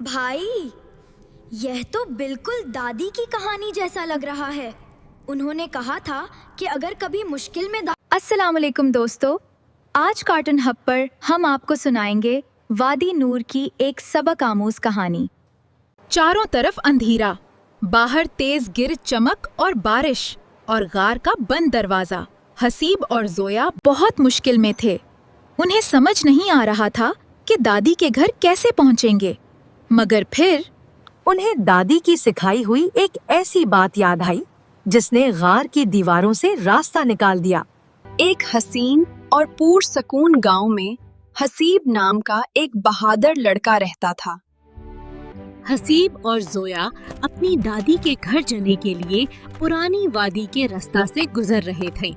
भाई, यह तो बिल्कुल दादी की कहानी जैसा लग रहा है। उन्होंने कहा था कि अगर कभी मुश्किल में अस्सलाम वालेकुम दोस्तों, आज कार्टून हब पर हम आपको सुनाएंगे वादी नूर की एक सबक आमूज कहानी। चारों तरफ अंधेरा, बाहर तेज गिर चमक और बारिश और गार का बंद दरवाजा। हसीब और जोया बहुत मुश्किल में थे। उन्हें समझ नहीं आ रहा था कि दादी के घर कैसे पहुंचेंगे, मगर फिर उन्हें दादी की सिखाई हुई एक ऐसी बात याद आई जिसने गार की दीवारों से रास्ता निकाल दिया। एक हसीन और पुरसकून गांव में हसीब नाम का एक बहादुर लड़का रहता था। हसीब और जोया अपनी दादी के घर जाने के लिए पुरानी वादी के रास्ता से गुजर रहे थे।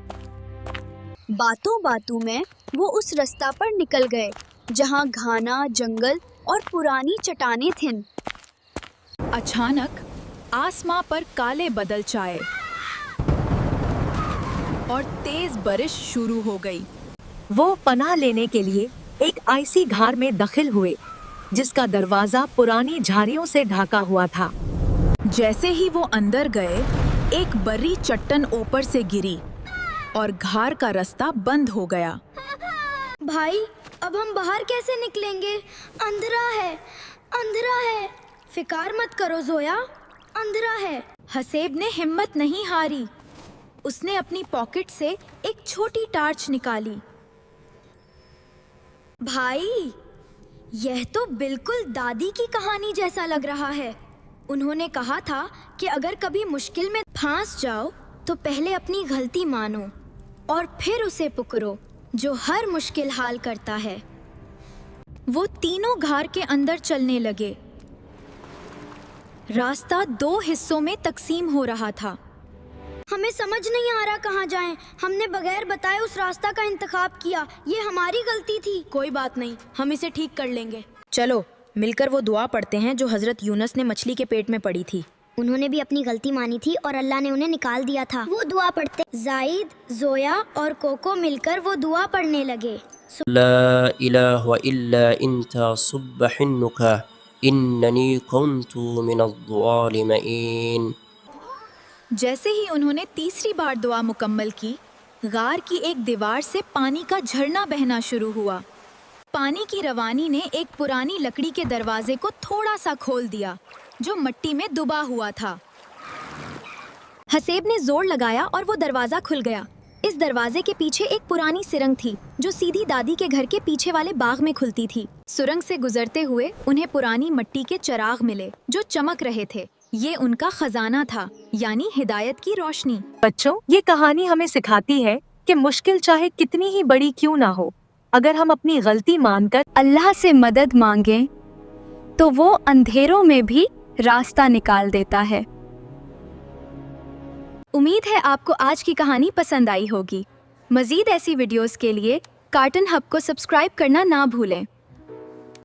बातों बातों में वो उस रास्ता पर निकल गए जहाँ घना जंगल और पुरानी चट्टानें थीं। अचानक आसमां पर काले बादल छाए और तेज बारिश शुरू हो गई। वो पनाह लेने के लिए एक ऐसी घार में दाखिल हुए जिसका दरवाजा पुरानी झाड़ियों से ढका हुआ था। जैसे ही वो अंदर गए, एक बड़ी चट्टान ऊपर से गिरी और घार का रास्ता बंद हो गया। भाई, अब हम बाहर कैसे निकलेंगे? अंधेरा है, अंधेरा है। फिकार मत करो जोया, अंधेरा है। हसीब ने हिम्मत नहीं हारी। उसने अपनी पॉकेट से एक छोटी टार्च निकाली। भाई, यह तो बिल्कुल दादी की कहानी जैसा लग रहा है। उन्होंने कहा था कि अगर कभी मुश्किल में फंस जाओ तो पहले अपनी गलती मानो और फिर उसे पुकारो जो हर मुश्किल हाल करता है। वो तीनों घार के अंदर चलने लगे। रास्ता दो हिस्सों में तकसीम हो रहा था। हमें समझ नहीं आ रहा कहाँ जाएं। हमने बगैर बताए उस रास्ता का इंतखाब किया। ये हमारी गलती थी। कोई बात नहीं, हम इसे ठीक कर लेंगे। चलो मिलकर वो दुआ पढ़ते हैं जो हजरत यूनुस ने मछली के पेट में पढ़ी थी। उन्होंने भी अपनी गलती मानी थी और अल्लाह ने उन्हें निकाल दिया था। वो दुआ पढ़ते जाहिद, जोया और कोको मिलकर वो दुआ पढ़ने लगे। لا إله إلا أنت سبحانك إنني كنت من الظالمين। जैसे ही उन्होंने तीसरी बार दुआ मुकम्मल की, गार की एक दीवार से पानी का झरना बहना शुरू हुआ। पानी की रवानी ने एक पुरानी लकड़ी के दरवाजे को थोड़ा सा खोल दिया जो मिट्टी में दबा हुआ था। हसीब ने जोर लगाया और वो दरवाजा खुल गया। इस दरवाजे के पीछे एक पुरानी सुरंग थी जो सीधी दादी के घर के पीछे वाले बाग में खुलती थी। सुरंग से गुजरते हुए उन्हें पुरानी मिट्टी के चिराग मिले जो चमक रहे थे। ये उनका खजाना था, यानी हिदायत की रोशनी। बच्चों, ये कहानी हमें सिखाती है कि मुश्किल चाहे कितनी ही बड़ी क्यों ना हो, अगर हम अपनी गलती मानकर अल्लाह से मदद मांगे तो वो अंधेरों में भी रास्ता निकाल देता है। उम्मीद है आपको आज की कहानी पसंद आई होगी। मज़ीद ऐसी वीडियोस के लिए कार्टून हब को सब्सक्राइब करना ना भूलें।